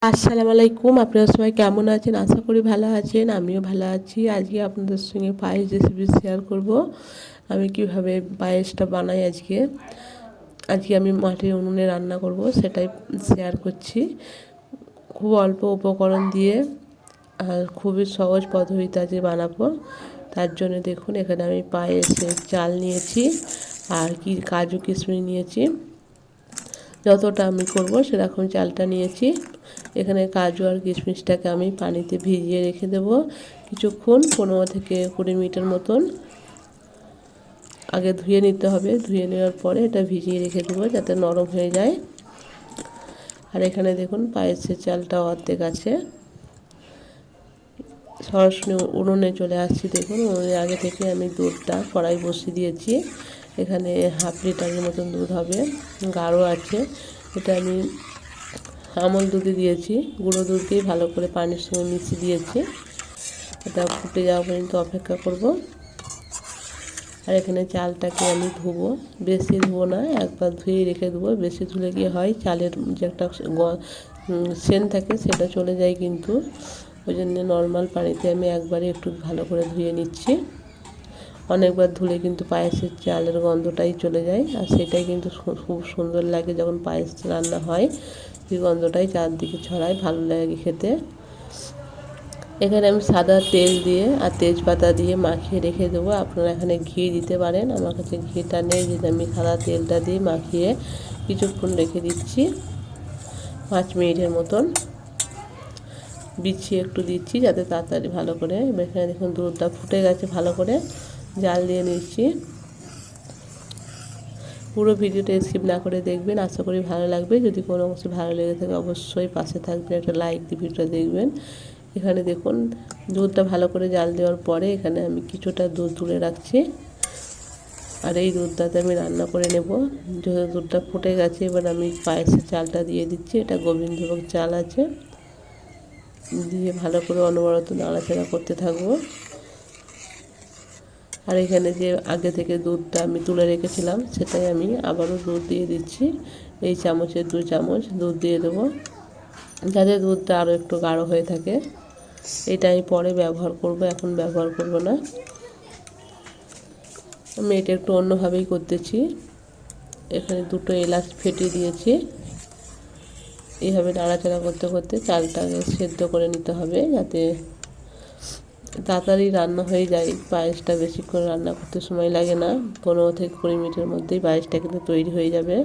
আসসালামু আলাইকুম। আপনারা সবাই কেমন আছেন? আশা করি ভালো আছেন। আমিও ভালো আছি। আজকে আপনাদের সঙ্গে পায়েস রেসিপি শেয়ার করব। আমি কিভাবে পায়েসটা বানাই আজকে আমি মাটির উনুনে রান্না করব, সেটাই শেয়ার করছি। খুব অল্প উপকরণ দিয়ে আর খুবই সহজ পদ্ধতিতে আজকে বানাবো। তার জন্য দেখুন, এখানে আমি পায়েসের চাল নিয়েছি আর কাজু কিশমিশ নিয়েছি। যতটা আমি করব সেরকম চালটা নিয়েছি। এখানে কাজু আর কিশমিশটাকে আমি পানিতে ভিজিয়ে রেখে দেব কিছুক্ষণ, 15 থেকে 20 মিনিটের মতন। আগে ধুয়ে নিতে হবে, ধুয়ে নেওয়ার পরে এটা ভিজিয়ে রেখে দেবো যাতে নরম হয়ে যায়। আর এখানে দেখুন পায়েসের চালটা অর্ধেক আছে। সরাসরি উনুনে চলে আসছি। দেখুন, উনুনে আগে থেকে আমি দুধটা কড়াই বসিয়ে দিয়েছি। এখানে হাফ লিটারের মতন দুধ হবে, গাঢ় আছে। এটা আমি আমল দুধে দিয়েছি, গুঁড়ো দুধ দিয়ে ভালো করে পানির সঙ্গে মিশিয়ে দিয়েছি। এটা ফুটে যাওয়া পর্যন্ত অপেক্ষা করব। আর এখানে চালটাকে আমি ধুবো, বেশি ধুবো না, একবার ধুয়ে রেখে দেবো। বেশি ধুলে গিয়ে হয় চালের যে একটা সেন্ট থাকে সেটা চলে যায়, কিন্তু ওই জন্য নর্মাল পানিতে আমি একবারে একটু ভালো করে ধুয়ে নিচ্ছি। অনেকবার ধুলে কিন্তু পায়েসের চালের গন্ধটাই চলে যায়, আর সেটাই কিন্তু খুব সুন্দর লাগে যখন পায়েস রান্না হয়। সেই গন্ধটাই চারদিকে ছড়ায়, ভালো লাগে খেতে। এখানে আমি সাদা তেল দিয়ে আর তেজপাতা দিয়ে মাখিয়ে রেখে দেবো। আপনারা এখানে ঘি দিতে পারেন, আমার কাছে ঘিটা নেই, যেটা আমি সাদা তেলটা দিয়ে মাখিয়ে কিছুক্ষণ রেখে দিচ্ছি, 5 মিনিটের মতন। বিছিয়ে একটু দিচ্ছি যাতে তাড়াতাড়ি ভালো করে। এখানে দেখুন দুধটা ফুটে গেছে, ভালো করে জাল দিয়ে নিচ্ছি। পুরো ভিডিওটা স্কিপ না করে দেখবেন, আশা করি ভালো লাগবে। যদি কোনো অংশ ভালো লেগে থাকে অবশ্যই পাশে থাকবেন, একটা লাইক দিয়ে ভিডিওটা দেখবেন। এখানে দেখুন দুধটা ভালো করে জাল দেওয়ার পরে এখানে আমি কিছুটা দুধ তুলে রাখছি, আর এই দুধটাতে আমি রান্না করে নেব। যেহেতু দুধটা ফুটে গেছে, এবার আমি পায়েসের চালটা দিয়ে দিচ্ছি। এটা গোবিন্দভোগ চাল আছে, দিয়ে ভালো করে অনবরত নাড়াচাড়া করতে থাকবো। আর এখানে যে আগে থেকে দুধটা আমি তুলে রেখেছিলাম সেটাই আমি আবারও দুধ দিয়ে দিচ্ছি। এই চামচের 2 চামচ দুধ দিয়ে দেবো, যাতে দুধটা আরও একটু গাঢ় হয়ে থাকে। এটা আমি পরে ব্যবহার করব, এখন ব্যবহার করব না। আমি এটা একটু অন্যভাবেই করতেছি। এখানে 2টো এলাচ ফেটিয়ে দিয়েছি। এইভাবে নাড়াচাড়া করতে করতে চালটাকে সেদ্ধ করে নিতে হবে, যাতে তাড়াতাড়ি রান্না হয়ে যায়। পায়েসটা বেশিক্ষণ রান্না করতে সময় লাগে না, 15 থেকে 20 মিনিটের মধ্যেই পায়েসটা কিন্তু তৈরি হয়ে যাবে।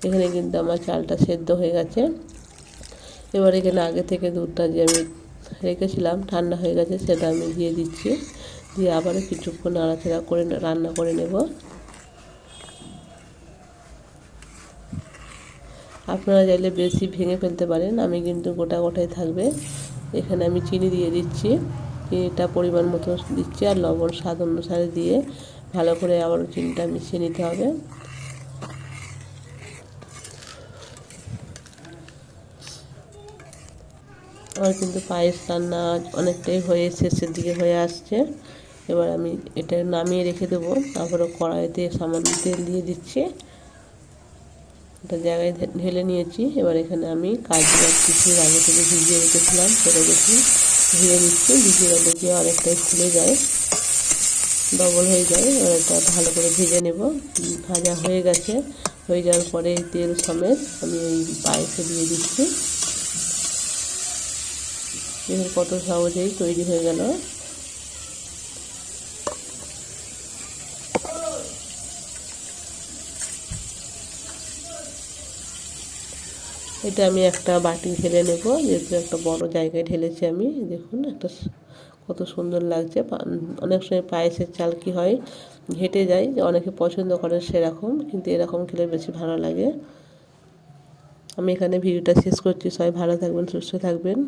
এখানে কিন্তু আমার চালটা সেদ্ধ হয়ে গেছে। এবার এখানে আগে থেকে দুধটা যে আমি রেখেছিলাম ঠান্ডা হয়ে গেছে, সেটা আমি দিয়ে দিচ্ছি। দিয়ে আবারও কিছুক্ষণ নাড়াচাড়া করে রান্না করে নেব। আপনারা চাইলে বেশি ভেঙে ফেলতে পারেন, আমি কিন্তু গোটা গোটাই থাকবে। এখানে আমি চিনি দিয়ে দিচ্ছি, চিনিটা পরিমাণ মতো দিচ্ছি, আর লবণ স্বাদ অনুসারে দিয়ে ভালো করে আবারও চিনিটা মিশিয়ে নিতে হবে। আমার কিন্তু পায়েস রান্না অনেকটাই হয়ে শেষের দিকে হয়ে আসছে। এবার আমি এটা নামিয়ে রেখে দেবো। আবারও কড়াইতে সামান্য তেল দিয়ে দিচ্ছি, একটা জায়গায় ঢেলে নিয়েছি। এবার এখানে আমি কাজু আর কিশমিশ আগে থেকে ভিজিয়ে রেখেছিলাম, সেটা দেখুন ধুয়ে নিচ্ছি। ভিজিয়ে রাখলে গিয়ে অনেকটাই ফুলে যায়, ডবল হয়ে যায়। এবার এটা ভালো করে ভেজে নেব। ভাজা হয়ে গেছে, হয়ে যাওয়ার পরে তেল সমেত আমি এই পায়েসে দিয়ে দিচ্ছি। দেখুন কত সহজেই তৈরি হয়ে গেল। এটা আমি একটা বাটি ঢেলে নেব, যেহেতু একটা বড় জায়গায় ঢেলেছি আমি। দেখুন একটা কত সুন্দর লাগছে। অনেক সময় পায়েসের চাল কি হয়, ঘেটে যায়, অনেকে পছন্দ করে সেরকম, কিন্তু এরকম খেলে বেশি ভালো লাগে। আমি এখানে ভিডিওটা শেষ করছি। সবাই ভালো থাকবেন, সুস্থ থাকবেন।